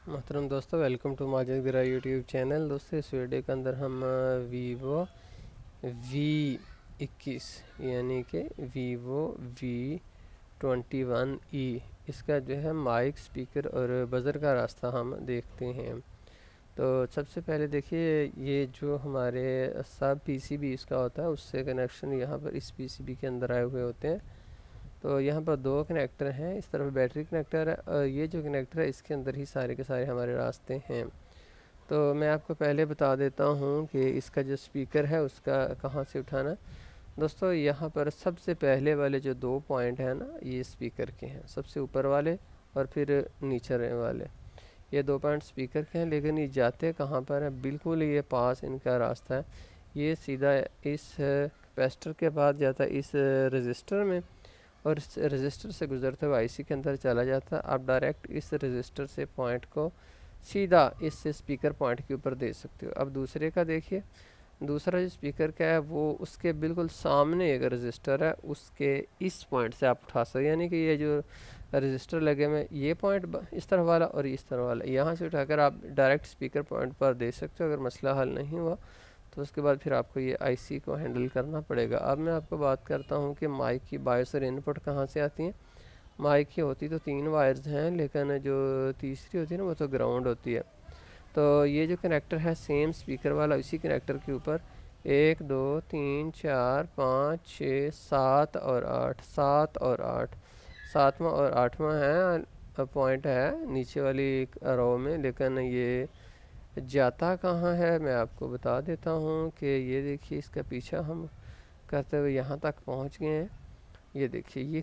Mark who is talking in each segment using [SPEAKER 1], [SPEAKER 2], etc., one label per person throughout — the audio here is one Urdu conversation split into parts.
[SPEAKER 1] محترم دوستو، ویلکم ٹو ماجد گرا یوٹیوب چینل۔ دوستو اس ویڈیو کے اندر ہم ویوو V21 یعنی کہ ویوو V21e اس کا جو ہے مائک، سپیکر اور بزر کا راستہ ہم دیکھتے ہیں۔ تو سب سے پہلے دیکھیے، یہ جو ہمارے سب پی سی بی اس کا ہوتا ہے، اس سے کنیکشن یہاں پر اس پی سی بی کے اندر آئے ہوئے ہوتے ہیں۔ تو یہاں پر دو کنیکٹر ہیں، اس طرف بیٹری کنیکٹر ہے اور یہ جو کنیکٹر ہے اس کے اندر ہی سارے کے سارے ہمارے راستے ہیں۔ تو میں آپ کو پہلے بتا دیتا ہوں کہ اس کا جو سپیکر ہے اس کا کہاں سے اٹھانا ہے۔ دوستو یہاں پر سب سے پہلے والے جو دو پوائنٹ ہیں نا، یہ سپیکر کے ہیں، سب سے اوپر والے اور پھر نیچے والے، یہ دو پوائنٹ سپیکر کے ہیں۔ لیکن یہ جاتے کہاں پر ہیں؟ بالکل یہ پاس ان کا راستہ ہے، یہ سیدھا اس کیپیسٹر کے بعد جاتا ہے اس رجسٹر میں، اور اس رجسٹر سے گزرتے ہوئے آئی سی کے اندر چلا جاتا ہے۔ آپ ڈائریکٹ اس رجسٹر سے پوائنٹ کو سیدھا اس سے سپیکر پوائنٹ کے اوپر دے سکتے ہو۔ اب دوسرے کا دیکھیے، دوسرا جو سپیکر کا ہے وہ اس کے بالکل سامنے ایک رجسٹر ہے، اس کے اس پوائنٹ سے آپ اٹھا سکتے، یعنی کہ یہ جو رجسٹر لگے میں یہ پوائنٹ اس طرح والا اور اس طرح والا، یہاں سے اٹھا کر آپ ڈائریکٹ سپیکر پوائنٹ پر دے سکتے ہو۔ اگر مسئلہ حل نہیں ہوا تو اس کے بعد پھر آپ کو یہ آئی سی کو ہینڈل کرنا پڑے گا۔ اب میں آپ کو بات کرتا ہوں کہ مائک کی بایوس اور انپٹ کہاں سے آتی ہیں۔ مائک کی ہوتی تو 3 وائرز ہیں، لیکن جو تیسری ہوتی ہے نا وہ تو گراؤنڈ ہوتی ہے۔ تو یہ جو کنیکٹر ہے سیم سپیکر والا، اسی کنیکٹر کے اوپر 1 2 3 4 5 6 7 اور 8، 7 اور 8، 7واں اور 8واں ہے پوائنٹ ہے نیچے والی رو میں، لیکن یہ جاتا کہاں ہے میں آپ کو بتا دیتا ہوں کہ یہ دیکھیے اس کا پیچھا ہم کرتے ہوئے یہاں تک پہنچ گئے ہیں۔ یہ دیکھیے یہ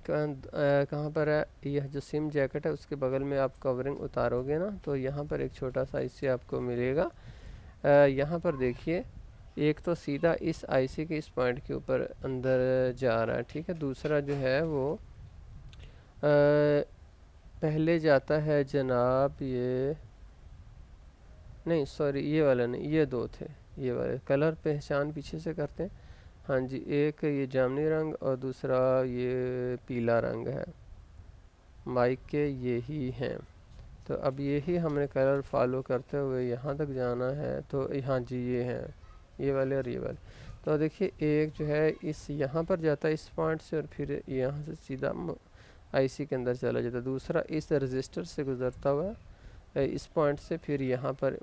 [SPEAKER 1] کہاں پر ہے، یہ جو سم جیکٹ ہے اس کے بغل میں آپ کورنگ اتارو گے نا تو یہاں پر ایک چھوٹا سا اس سے آپ کو ملے گا۔ یہاں پر دیکھیے ایک تو سیدھا اس آئی سی کے اس پوائنٹ کے اوپر اندر جا رہا ہے، ٹھیک ہے۔ دوسرا جو ہے وہ پہلے جاتا ہے جناب، یہ نہیں سوری یہ والا نہیں، یہ دو تھے، یہ والے کلر پہچان پیچھے سے کرتے ہیں۔ ہاں جی، ایک یہ جامنی رنگ اور دوسرا یہ پیلا رنگ ہے، مائک کے یہی ہیں۔ تو اب یہی ہم نے کلر فالو کرتے ہوئے یہاں تک جانا ہے، تو ہاں جی یہ ہیں، یہ والے اور یہ والے۔ تو دیکھیے ایک جو ہے اس یہاں پر جاتا ہے اس پوائنٹ سے، اور پھر یہاں سے سیدھا آئی سی کے اندر چلا جاتا ہے۔ دوسرا اس رجسٹر سے گزرتا ہوا اس پوائنٹ سے پھر یہاں پر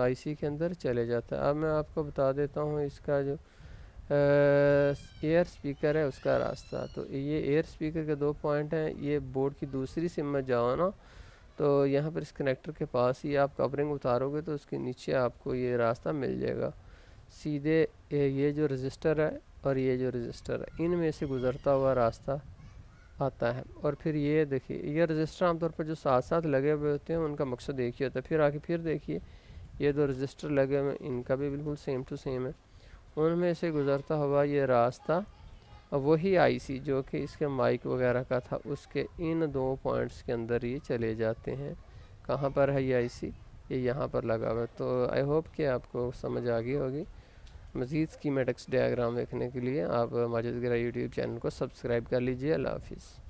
[SPEAKER 1] آئی سی کے اندر چلے جاتا ہے۔ اب میں آپ کو بتا دیتا ہوں اس کا جو ایئر سپیکر ہے اس کا راستہ۔ تو یہ ایئر سپیکر کے دو پوائنٹ ہیں، یہ بورڈ کی دوسری سم میں جاؤ نا تو یہاں پر اس کنیکٹر کے پاس ہی آپ کورنگ اتارو گے تو اس کے نیچے آپ کو یہ راستہ مل جائے گا، سیدھے یہ جو رجسٹر ہے اور یہ جو رجسٹر ہے ان میں سے گزرتا ہوا راستہ آتا ہے۔ اور پھر یہ دیکھیے یہ رجسٹر عام طور پر جو ساتھ ساتھ لگے ہوئے ہوتے ہیں ان کا مقصد ایک ہی ہوتا ہے۔ پھر آگے پھر دیکھیے یہ دو رجسٹر لگے ہوئے ہیں، ان کا بھی بالکل سیم ٹو سیم ہے، ان میں سے گزرتا ہوا یہ راستہ وہی آئی سی جو کہ اس کے مائک وغیرہ کا تھا اس کے ان دو پوائنٹس کے اندر یہ چلے جاتے ہیں۔ کہاں پر ہے یہ آئی سی؟ یہ یہاں پر لگا ہوا ہے۔ تو آئی ہوپ کہ آپ کو سمجھ آ گئی ہوگی۔ مزید اسکیمیٹکس ڈیاگرام دیکھنے کے لیے آپ ماجد گرا یوٹیوب چینل کو سبسکرائب کر لیجیے۔ اللہ حافظ۔